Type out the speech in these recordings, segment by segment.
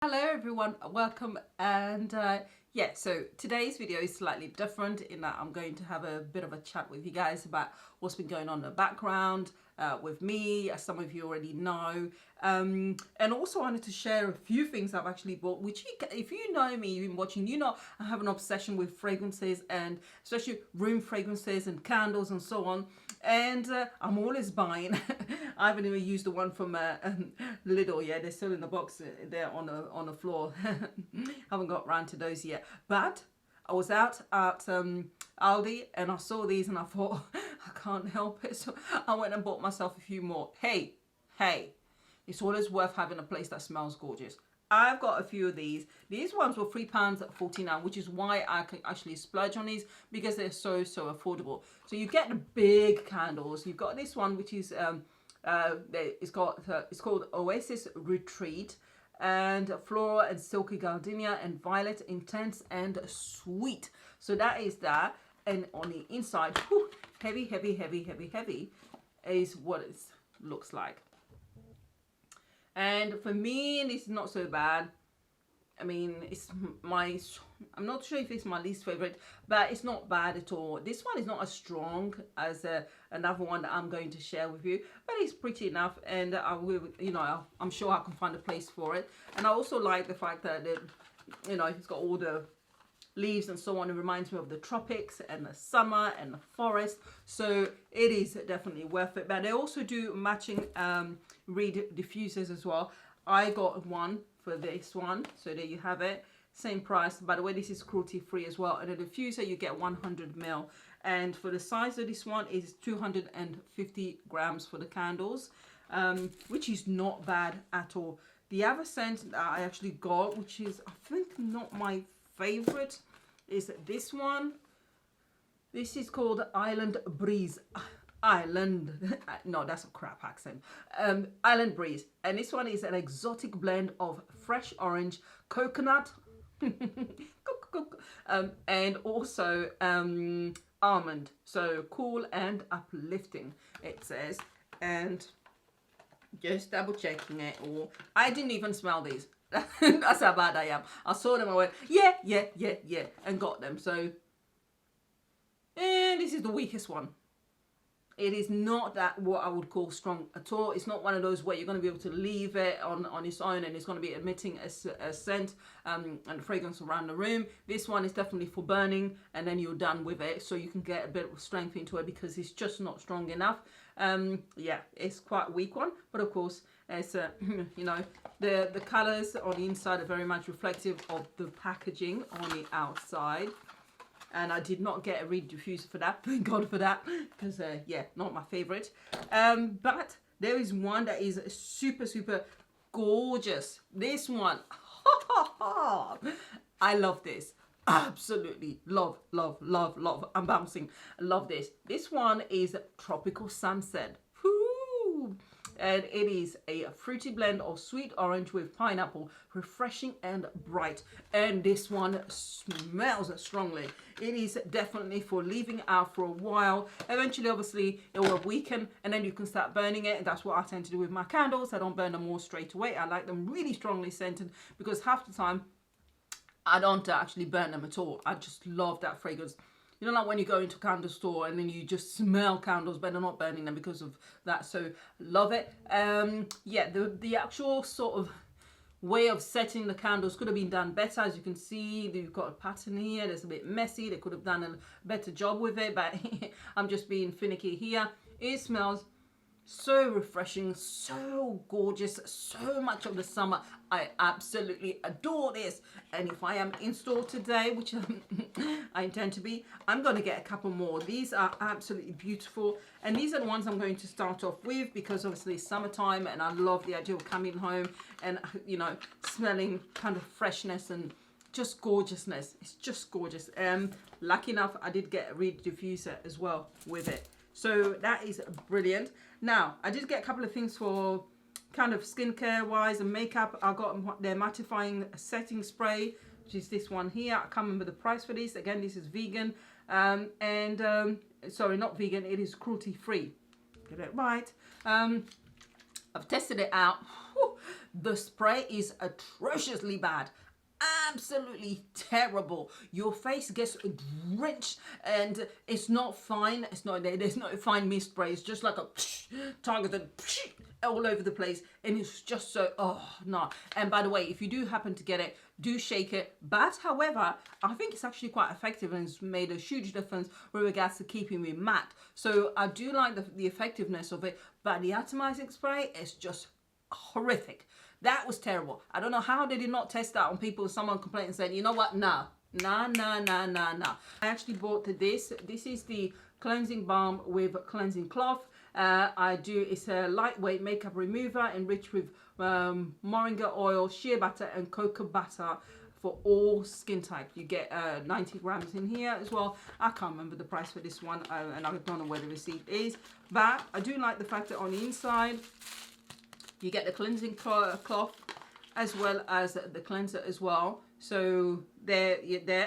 Hello everyone, welcome. And yeah, so today's video is slightly different in that I'm going to have a bit of a chat with you guys about what's been going on in the background with me, as some of you already know. And also I wanted to share a few things I've actually bought, which if you know me, you've been watching, you know I have an obsession with fragrances, and especially room fragrances and candles and so on. And I'm always buying. I haven't even used the one from Lidl yet. They're still in the box there on the floor. Haven't got round to those yet. But I was out at Aldi and I saw these and I thought, I can't help it. So I went and bought myself a few more. Hey, it's always worth having a place that smells gorgeous. I've got a few of these. These ones were £3.49, which is why I can actually splurge on these, because they're so affordable. So you get the big candles. You've got this one, which is it's called Oasis Retreat, and floral and silky gardenia and violet, intense and sweet. So that is that. And on the inside, whew, heavy is what it looks like. And for me, this is not so bad. I mean, I'm not sure if it's my least favorite, but it's not bad at all. This one is not as strong as another one that I'm going to share with you, but it's pretty enough, and I will, I'm sure I can find a place for it. And I also like the fact that it's got all the leaves and so on. It reminds me of the tropics and the summer and the forest, so it is definitely worth it. But they also do matching reed diffusers as well. I got one for this one, so there you have it, same price. By the way, this is cruelty free as well, and a diffuser you get 100 ml, and for the size of this one is 250 grams for the candles, which is not bad at all. The other scent that I actually got, which is I think not my favorite, is this one. This is called Island Breeze. No, that's a crap accent. Island Breeze, and this one is an exotic blend of fresh orange, coconut, and also almond. So cool and uplifting, it says. And just double checking it all. I didn't even smell these. That's how bad I am. I saw them, I went, yeah, and got them. So, and this is the weakest one. It is not that what I would call strong at all. It's not one of those where you're going to be able to leave it on its own and it's going to be emitting a scent and fragrance around the room. This one is definitely for burning, and then you're done with it, so you can get a bit of strength into it, because it's just not strong enough. Yeah, it's quite a weak one, but of course, it's the colors on the inside are very much reflective of the packaging on the outside. And I did not get a reed diffuser for that. Thank God for that, because yeah, not my favorite. But there is one that is super gorgeous. This one, I love this. Absolutely love. I'm bouncing. I love this. This one is Tropical Sunset. Woo! And it is a fruity blend of sweet orange with pineapple, refreshing and bright. And this one smells strongly. It is definitely for leaving out for a while. Eventually, obviously, it will weaken, and then you can start burning it. And that's what I tend to do with my candles. I don't burn them all straight away. I like them really strongly scented, because half the time I don't actually burn them at all. I just love that fragrance. You know, like when you go into a candle store and then you just smell candles, but they're not burning them because of that. So love it. Yeah, the actual sort of way of setting the candles could have been done better. As you can see, you've got a pattern here. It's a bit messy. They could have done a better job with it, but I'm just being finicky here. It smells so refreshing, so gorgeous, so much of the summer. I absolutely adore this. And if I am in store today, which I intend to be, I'm going to get a couple more. These are absolutely beautiful, and these are the ones I'm going to start off with, because obviously it's summertime and I love the idea of coming home and smelling kind of freshness and just gorgeousness. It's just gorgeous. Lucky enough, I did get a reed diffuser as well with it, so that is brilliant. Now, I did get a couple of things for kind of skincare wise and makeup. I got their Mattifying setting spray, which is this one here. I can't remember the price for this. Again, this is vegan, sorry, not vegan, it is cruelty free. Get it right. I've tested it out. Whew. The spray is atrociously bad. Absolutely terrible. Your face gets drenched and it's not fine. There's no fine mist spray. It's just like a targeted all over the place, and it's just so, oh no. And by the way, if you do happen to get it, do shake it. But however, I think it's actually quite effective and it's made a huge difference with regards to keeping me matte. So I do like the effectiveness of it, but the atomizing spray is just horrific. That was terrible. I don't know how they did not test that on people. Someone complained and said, you know what, nah. I actually bought this. This is the cleansing balm with cleansing cloth. It's a lightweight makeup remover enriched with moringa oil, shea butter and cocoa butter for all skin types. You get 90 grams in here as well. I can't remember the price for this one, and I don't know where the receipt is, but I do like the fact that on the inside you get the cleansing cloth as well as the cleanser as well. So there,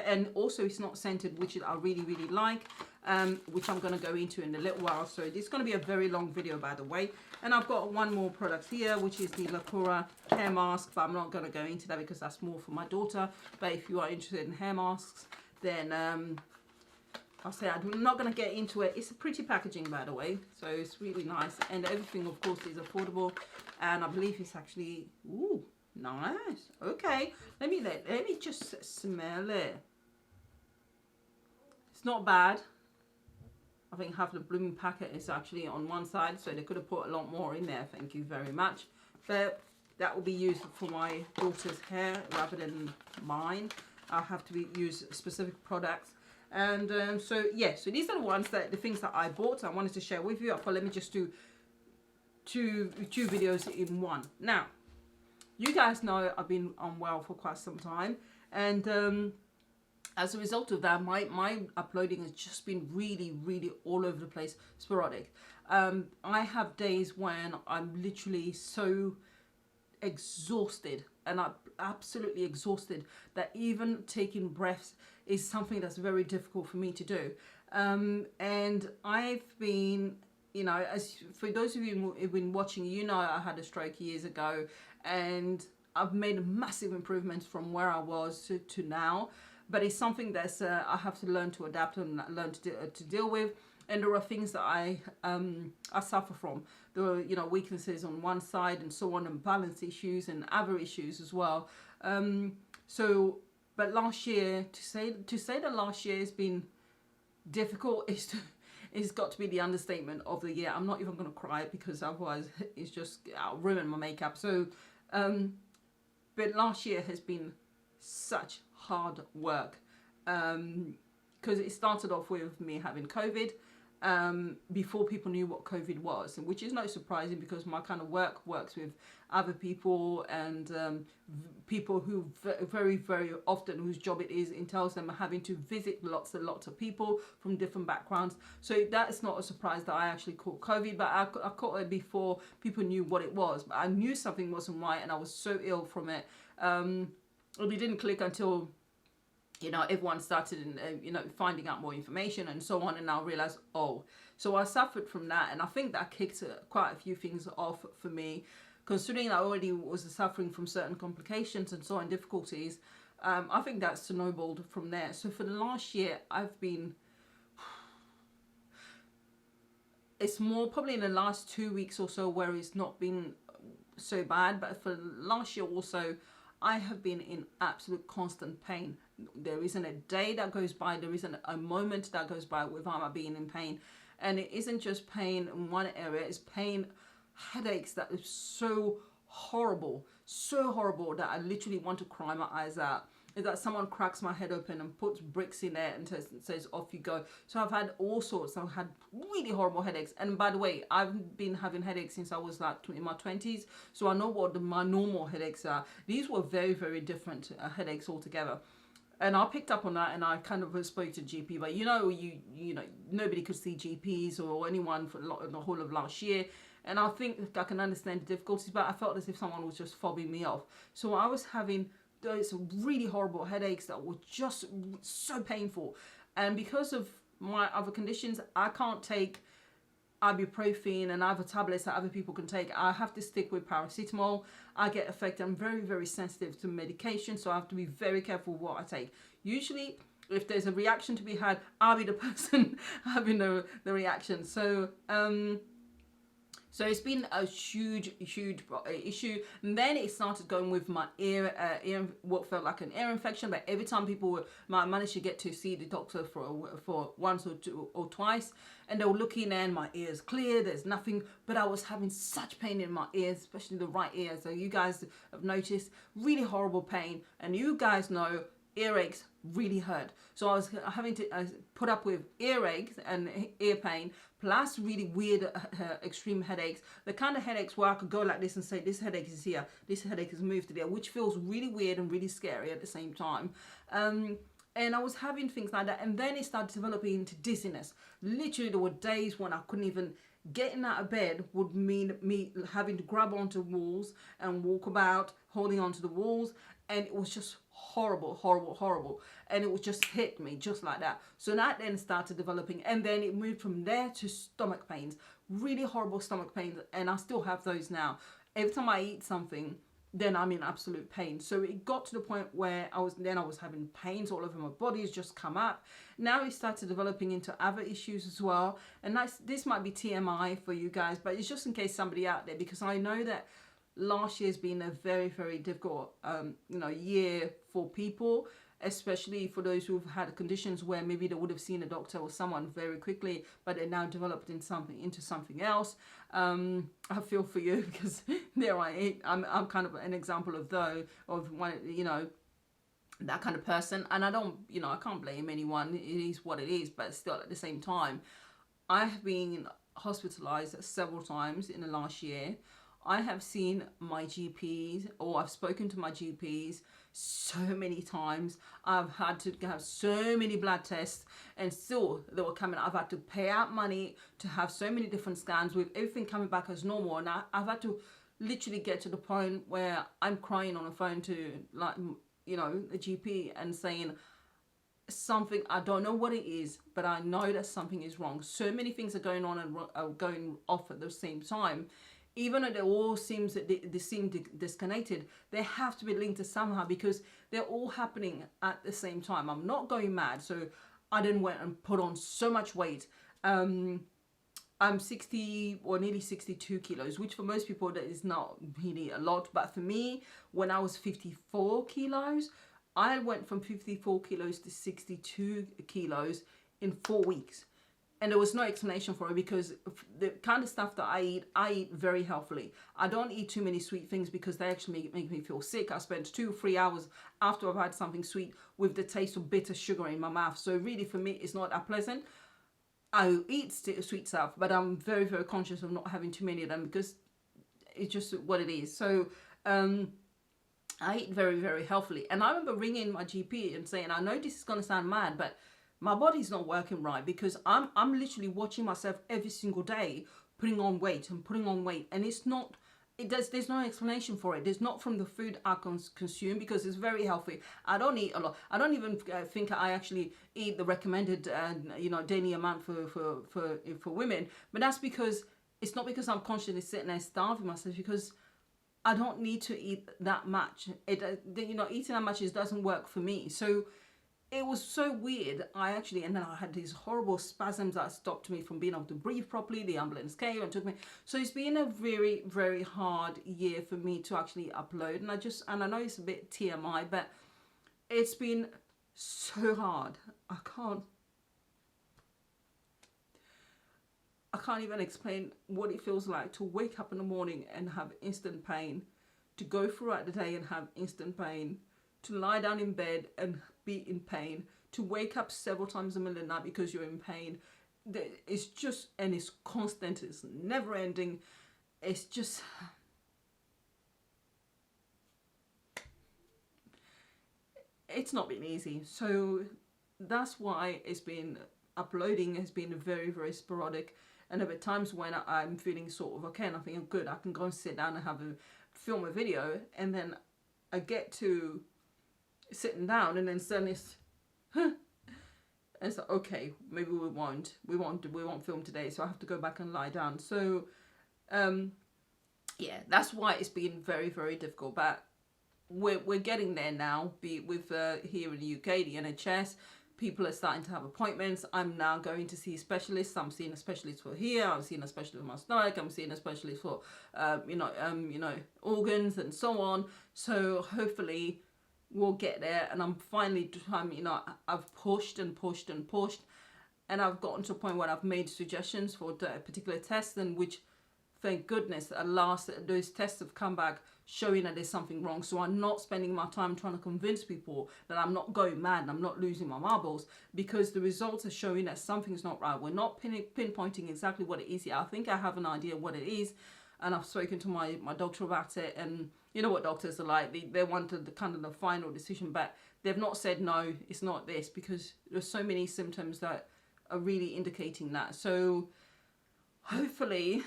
and also it's not scented, which I really like, which I'm going to go into in a little while. So it's going to be a very long video, by the way. And I've got one more product here, which is the Cora hair mask, but I'm not going to go into that because that's more for my daughter. But if you are interested in hair masks, then I'll say I'm not going to get into it. It's a pretty packaging, by the way, so it's really nice, and everything of course is affordable, and I believe it's actually, ooh, nice. Okay, let me just smell it. It's not bad. I think half the blooming packet is actually on one side, so they could have put a lot more in there. Thank you very much. But that will be used for my daughter's hair rather than mine. I have to use specific products. And so yeah, so these are the things that I bought. I wanted to share with you. I thought, let me just do two videos in one. Now, you guys know I've been unwell for quite some time, and as a result of that, my uploading has just been really all over the place, sporadic. I have days when I'm literally so exhausted, and I'm absolutely exhausted, that even taking breaths is something that's very difficult for me to do. And I've been, you know, as for those of you who've been watching, you know I had a stroke years ago, and I've made massive improvements from where I was to now. But it's something that's I have to learn to adapt and learn to deal with. And there are things that I suffer from. There are, you know, weaknesses on one side and so on, and balance issues and other issues as well. But last year, to say that last year has been difficult it's got to be the understatement of the year. I'm not even going to cry because otherwise it's just, I'll ruin my makeup. So, but last year has been such hard work, because it started off with me having COVID, before people knew what COVID was, which is not surprising because my kind of work works with other people, and people who very often, whose job it is, entails them having to visit lots and lots of people from different backgrounds. So that is not a surprise that I actually caught COVID, but I caught it before people knew what it was. But I knew something wasn't right, and I was so ill from it. It didn't click until, you know, everyone started, you know, finding out more information and so on, and I realized, oh, so I suffered from that, and I think that kicked quite a few things off for me, considering I already was suffering from certain complications and so on, difficulties. I think that snowballed from there. So for the last year, I've been, it's more probably in the last 2 weeks or so where it's not been so bad, but for last year also, I have been in absolute constant pain. There isn't a day that goes by, there isn't a moment that goes by without being in pain. And it isn't just pain in one area, it's pain, headaches that is so horrible that I literally want to cry my eyes out. Is that someone cracks my head open and puts bricks in there and says off you go. So I've had all sorts. I've had really horrible headaches. And by the way, I've been having headaches since I was like in my 20s. So I know what my normal headaches are. These were very different headaches altogether. And I picked up on that, and I kind of spoke to GP. But you know, nobody could see GPs or anyone for the whole of last year. And I think I can understand the difficulties, but I felt as if someone was just fobbing me off. So I was having those really horrible headaches that were just so painful, and because of my other conditions, I ibuprofen and other tablets that other people can take. I have to stick with paracetamol. I get affected. I'm very, very sensitive to medication, so I have to be very careful what I take. Usually, if there's a reaction to be had, I'll be the person having the reaction. So so it's been a huge issue. And then it started going with my ear, what felt like an ear infection. But every time people managed to get to see the doctor for once or two or twice, and they were looking and my ears clear, there's nothing. But I was having such pain in my ears, especially the right ear. So you guys have noticed really horrible pain, and you guys know earaches really hurt. So I was having to put up with earaches and ear pain, plus really weird extreme headaches, the kind of headaches where I could go like this and say this headache is here, this headache has moved to there, which feels really weird and really scary at the same time. And I was having things like that, and then it started developing into dizziness. Literally there were days when I couldn't even getting out of bed would mean me having to grab onto walls and walk about holding onto the walls, and it was just horrible, and it would just hit me just like that. So that then started developing, and then it moved from there to stomach pains, really horrible stomach pains, and I still have those now. Every time I eat something, then I'm in absolute pain. So it got to the point where I was having pains all over my body. It's just come up. Now it started developing into other issues as well, and this might be TMI for you guys, but it's just in case somebody out there, because I know that last year's been a very, very difficult year for people, especially for those who've had conditions where maybe they would have seen a doctor or someone very quickly, but they now developed into something else. I feel for you, because I'm kind of an example of one, that kind of person, and I can't blame anyone. It is what it is, but still at the same time, I have been hospitalized several times in the last year. I have seen my GPs, or I've spoken to my GPs so many times. I've had to have so many blood tests, and still they were coming. I've had to pay out money to have so many different scans with everything coming back as normal. And I've had to literally get to the point where I'm crying on the phone to the GP and saying something, I don't know what it is, but I know that something is wrong. So many things are going on and are going off at the same time. Even though they all seem disconnected, they have to be linked to somehow, because they're all happening at the same time. I'm not going mad, so I didn't went and put on so much weight. I'm 60 or nearly 62 kilos, which for most people that is not really a lot. But for me, when I was 54 kilos, I went from 54 kilos to 62 kilos in 4 weeks. And there was no explanation for it, because the kind of stuff that I eat very healthily. I don't eat too many sweet things, because they actually make me feel sick. I spend 2 or 3 hours after I've had something sweet with the taste of bitter sugar in my mouth. So really for me, it's not that pleasant. I eat sweet stuff, but I'm very, very conscious of not having too many of them, because it's just what it is. So I eat very, very healthily. And I remember ringing my GP and saying, I know this is going to sound mad, but my body's not working right, because I'm literally watching myself every single day putting on weight, and it's not. There's no explanation for it. There's not from the food I consume, because it's very healthy. I don't eat a lot. I don't even think I actually eat the recommended daily amount for women. But that's because it's not because I'm constantly sitting there starving myself, because I don't need to eat that much. Eating that much doesn't work for me. So it was so weird. And then I had these horrible spasms that stopped me from being able to breathe properly. The ambulance came and took me. So it's been a very, very hard year for me to actually upload. And I know it's a bit TMI, but it's been so hard. I can't even explain what it feels like to wake up in the morning and have instant pain, to go throughout the day and have instant pain, to lie down in bed and be in pain, to wake up several times in the middle of the night because you're in pain. It's just, and it's constant, it's never ending. It's just, it's not been easy. So that's why uploading has been very, very sporadic. And there are times when I'm feeling sort of okay and I think I'm good, I can go and sit down and film a video, and then I get to sitting down and then suddenly And so, okay, maybe we won't film today, so I have to go back and lie down. So yeah, that's why it's been very, very difficult, but we're getting there now. Be it with here in the UK, the NHS, people are starting to have appointments. I'm now going to see specialists. I'm seeing a specialist for here. I'm seeing a specialist for my stomach. I'm seeing a specialist for organs and so on. So hopefully we'll get there. And I'm finally, I've pushed and pushed and pushed, and I've gotten to a point where I've made suggestions for the particular tests, and which, thank goodness, at last those tests have come back showing that there's something wrong. So I'm not spending my time trying to convince people that I'm not going mad and I'm not losing my marbles, because the results are showing that something's not right. We're not pinpointing exactly what it is yet. I think I have an idea what it is, and I've spoken to my doctor about it, and you know what doctors are like, they wanted the kind of the final decision, but they've not said no, it's not this, because there's so many symptoms that are really indicating that. So hopefully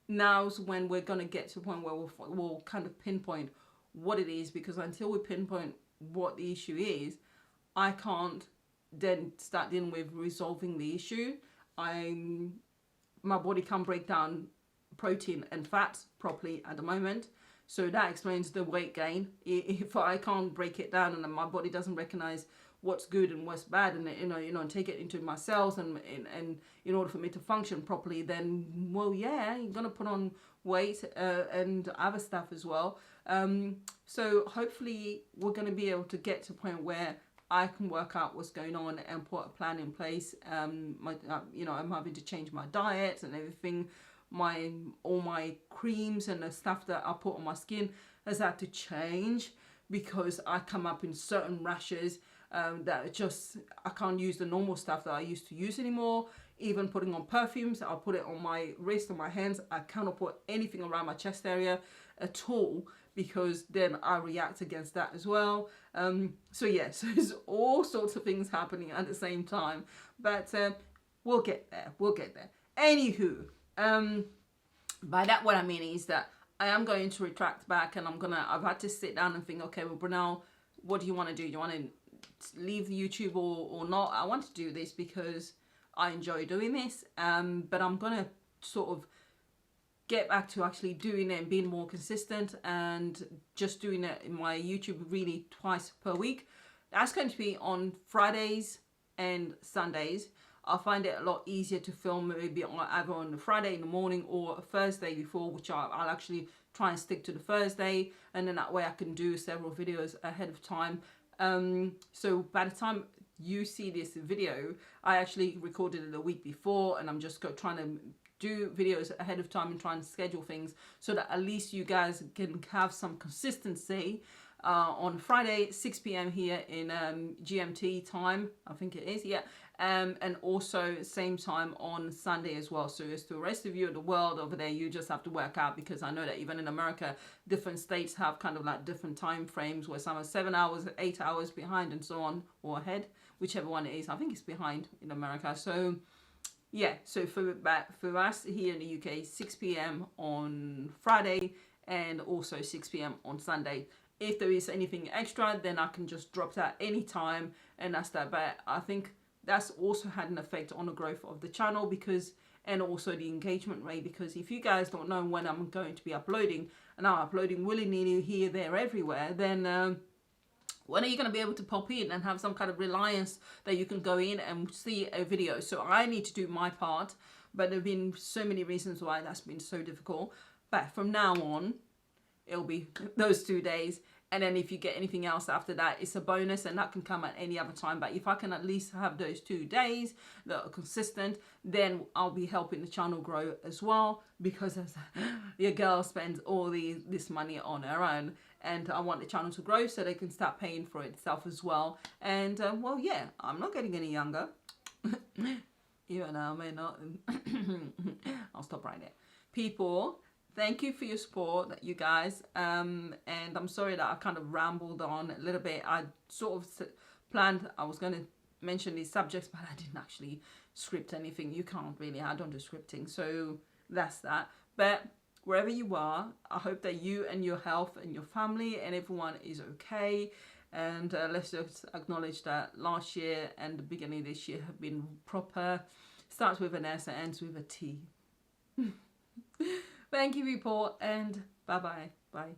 now's when we're going to get to a point where we'll kind of pinpoint what it is, because until we pinpoint what the issue is, I can't then start dealing with resolving the issue. My body can't break down protein and fats properly at the moment, so that explains the weight gain. If I can't break it down and my body doesn't recognize what's good and what's bad, and and take it into my cells, and in order for me to function properly, then well, yeah, you're gonna put on weight and other stuff as well. So hopefully we're gonna be able to get to a point where I can work out what's going on and put a plan in place. I'm having to change my diet and everything. All my creams and the stuff that I put on my skin has had to change, because I come up in certain rashes that just, I can't use the normal stuff that I used to use anymore. Even putting on perfumes, I'll put it on my wrist, on my hands. I cannot put anything around my chest area at all, because then I react against that as well. So yeah, so there's all sorts of things happening at the same time, but we'll get there. Anywho, by that what I mean is that I am going to retract back, and I've had to sit down and think, okay, well, Brunel, what do you want to do? Do you want to leave the YouTube or not? I want to do this because I enjoy doing this, but I'm gonna sort of get back to actually doing it and being more consistent, and just doing it in my YouTube really twice per week. That's going to be on Fridays and Sundays. I find it a lot easier to film maybe either on a Friday in the morning or a Thursday before, which I'll actually try and stick to the Thursday, and then that way I can do several videos ahead of time. So by the time you see this video, I actually recorded it a week before, and I'm just trying to do videos ahead of time and try and schedule things so that at least you guys can have some consistency. On Friday, 6 p.m. here in GMT time, I think it is, yeah. And also same time on Sunday as well. So as to the rest of you in the world over there, you just have to work out, because I know that even in America, different states have kind of like different time frames, where some are 7 hours, 8 hours behind and so on, or ahead, whichever one it is. I think it's behind in America. So yeah, so for us here in the UK, 6 p.m. on Friday, and also 6 p.m. on Sunday. If there is anything extra, then I can just drop that anytime, and that's that. But I think that's also had an effect on the growth of the channel, and also the engagement rate, because if you guys don't know when I'm going to be uploading, and I'm uploading willy-nilly here, there, everywhere, then when are you going to be able to pop in and have some kind of reliance that you can go in and see a video? So I need to do my part, but there have been so many reasons why that's been so difficult. But from now on, it'll be those 2 days, and then if you get anything else after that, it's a bonus, and that can come at any other time. But if I can at least have those 2 days that are consistent, then I'll be helping the channel grow as well, because as your girl spends all this money on her own, and I want the channel to grow so they can start paying for itself as well. And well, yeah, I'm not getting any younger. Even I may not. I'll stop right there. People, thank you for your support, you guys. And I'm sorry that I kind of rambled on a little bit. I sort of planned I was going to mention these subjects, but I didn't actually script anything. You can't really. I don't do scripting. So that's that. But wherever you are, I hope that you and your health and your family and everyone is okay. And let's just acknowledge that last year and the beginning of this year have been proper. Starts with an S and ends with a T. Thank you, report, and bye-bye. Bye.